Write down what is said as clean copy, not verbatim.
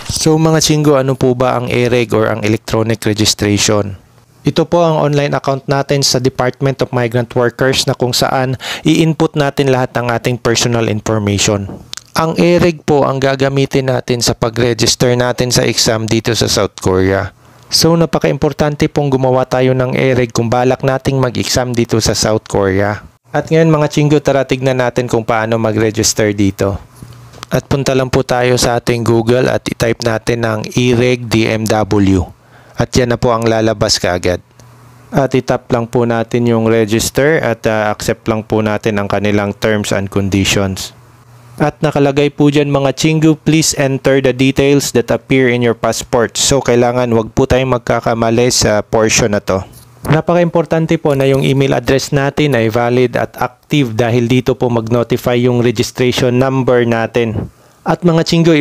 So mga chinggo, ano po ba ang EREG or ang electronic registration? Ito po ang online account natin sa Department of Migrant Workers na kung saan i-input natin lahat ng ating personal information. Ang EREG po ang gagamitin natin sa pag-register natin sa exam dito sa South Korea. So napaka-importante pong gumawa tayo ng EREG kung balak nating mag-exam dito sa South Korea. At ngayon mga chinggo, tara tignan natin kung paano mag-register dito. At punta lang po tayo sa ating Google at i-type natin ang EREG DMW. At yan na po ang lalabas kaagad. At i-tap lang po natin yung register at accept lang po natin ang kanilang terms and conditions. At nakalagay po dyan mga chinggo, please enter the details that appear in your passport. So kailangan wag po tayong magkakamali sa portion na to. Napaka-importante po na yung email address natin ay valid at active dahil dito po mag-notify yung registration number natin. At mga chinggo,